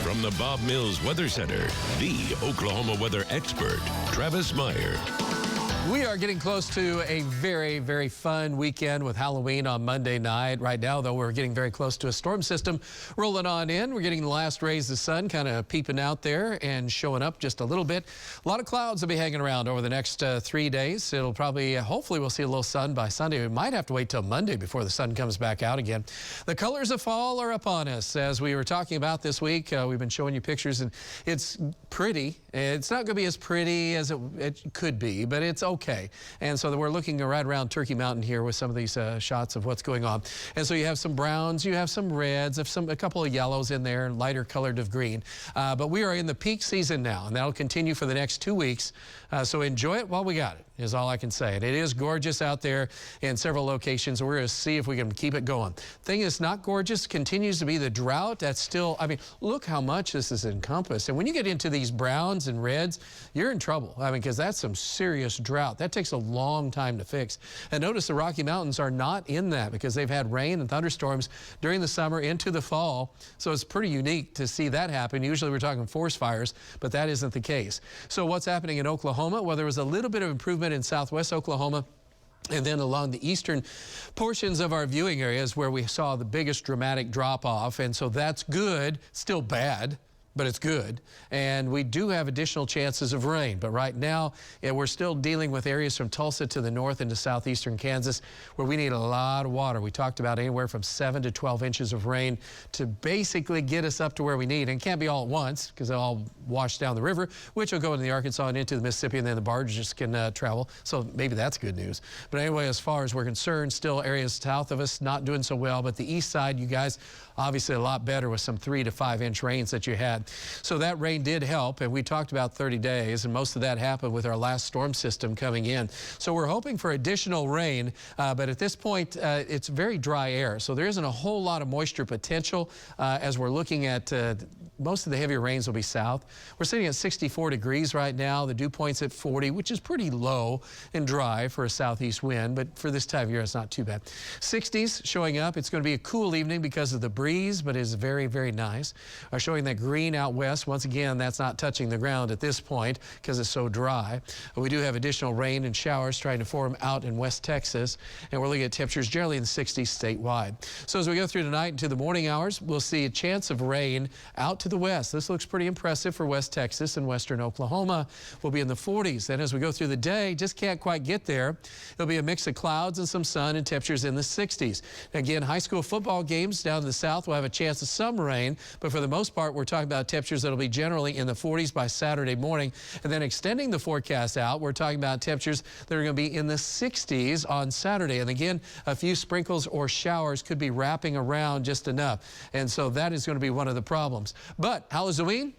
From the Bob Mills Weather Center, the Oklahoma weather expert, Travis Meyer. We are getting close to a very, very fun weekend with Halloween on Monday night. Right now, though, we're getting very close to a storm system rolling on in. We're getting the last rays of the sun kind of peeping out there and showing up just a little bit. A lot of clouds will be hanging around over the next 3 days. It'll probably, hopefully, we'll see a little sun by Sunday. We might have to wait till Monday before the sun comes back out again. The colors of fall are upon us. As we were talking about this week, we've been showing you pictures, and it's pretty. It's not going to be as pretty as it could be, but it's okay. And so we're looking right around Turkey Mountain here with some of these shots of what's going on. And so you have some browns, you have some reds, a couple of yellows in there, lighter colored of green. But we are in the peak season now, and that'll continue for the next 2 weeks. So enjoy it while we got it, is all I can say. And it is gorgeous out there in several locations. We're going to see if we can keep it going. Thing is not gorgeous continues to be the drought. That's still, I mean, look how much this is encompassed. And when you get into these browns and reds, you're in trouble. I mean, because that's some serious drought. That takes a long time to fix. And notice the Rocky Mountains are not in that because they've had rain and thunderstorms during the summer into the fall. So it's pretty unique to see that happen. Usually we're talking forest fires, but that isn't the case. So what's happening in Oklahoma? Well, there was a little bit of improvement in southwest Oklahoma. And then along the eastern portions of our viewing areas where we saw the biggest dramatic drop off. And so that's good, still bad, but it's good. And we do have additional chances of rain. But right now, we're still dealing with areas from Tulsa to the north into southeastern Kansas where we need a lot of water. We talked about anywhere from 7 to 12 inches of rain to basically get us up to where we need. And it can't be all at once because it'll all wash down the river, which will go into the Arkansas and into the Mississippi, and then the barges can travel. So maybe that's good news. But anyway, as far as we're concerned, still areas south of us not doing so well. But the east side, you guys, obviously a lot better with some 3 to 5 inch rains that you had. So that rain did help, and we talked about 30 days, and most of that happened with our last storm system coming in. So we're hoping for additional rain, but at this point, it's very dry air. So there isn't a whole lot of moisture potential as we're looking at most of the heavier rains will be south. We're sitting at 64 degrees right now. The dew point's at 40, which is pretty low and dry for a southeast wind, but for this time of year, it's not too bad. 60s showing up. It's going to be a cool evening because of the breeze, but it's very, very nice. Showing that green out west. Once again, that's not touching the ground at this point because it's so dry. But we do have additional rain and showers trying to form out in West Texas, and we're looking at temperatures generally in the 60s statewide. So as we go through tonight into the morning hours, we'll see a chance of rain out to the west. This looks pretty impressive for West Texas and western Oklahoma. We'll be in the 40s. Then as we go through the day, just can't quite get there. There'll be a mix of clouds and some sun and temperatures in the 60s. Again, high school football games down to the south will have a chance of some rain, but for the most part, we're talking about temperatures that'll be generally in the 40s by Saturday morning. And then extending the forecast out, we're talking about temperatures that are going to be in the 60s on Saturday. And again, a few sprinkles or showers could be wrapping around just enough. And so that is going to be one of the problems. But Halloween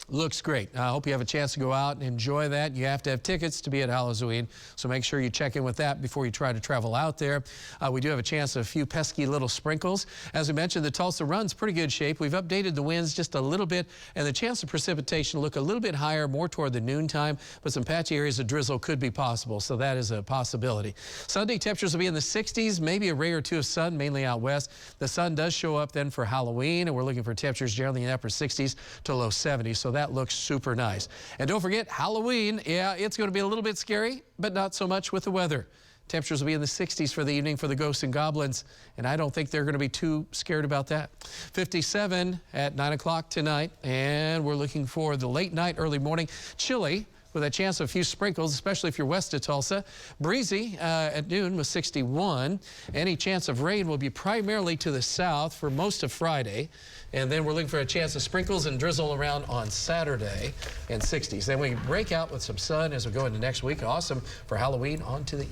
looks great. I hope you have a chance to go out and enjoy that. You have to have tickets to be at Halloween, so make sure you check in with that before you try to travel out there. We do have a chance of a few pesky little sprinkles. As we mentioned, the Tulsa run's pretty good shape. We've updated the winds just a little bit, and the chance of precipitation look a little bit higher, more toward the noontime, but some patchy areas of drizzle could be possible, so that is a possibility. Sunday temperatures will be in the 60s, maybe a ray or two of sun, mainly out west. The sun does show up then for Halloween, and we're looking for temperatures generally in the upper 60s to low 70s, so that looks super nice. And don't forget, Halloween, yeah, it's going to be a little bit scary, but not so much with the weather. Temperatures will be in the 60s for the evening for the ghosts and goblins, and I don't think they're going to be too scared about that. 57 at 9 o'clock tonight, and we're looking for the late night, early morning, chilly, with a chance of a few sprinkles, especially if you're west of Tulsa. Breezy at noon with 61. Any chance of rain will be primarily to the south for most of Friday. And then we're looking for a chance of sprinkles and drizzle around on Saturday and 60s. Then we break out with some sun as we go into next week. Awesome for Halloween on to the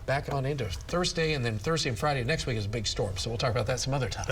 back on into Thursday, and then Thursday and Friday next week is a big storm. So we'll talk about that some other time.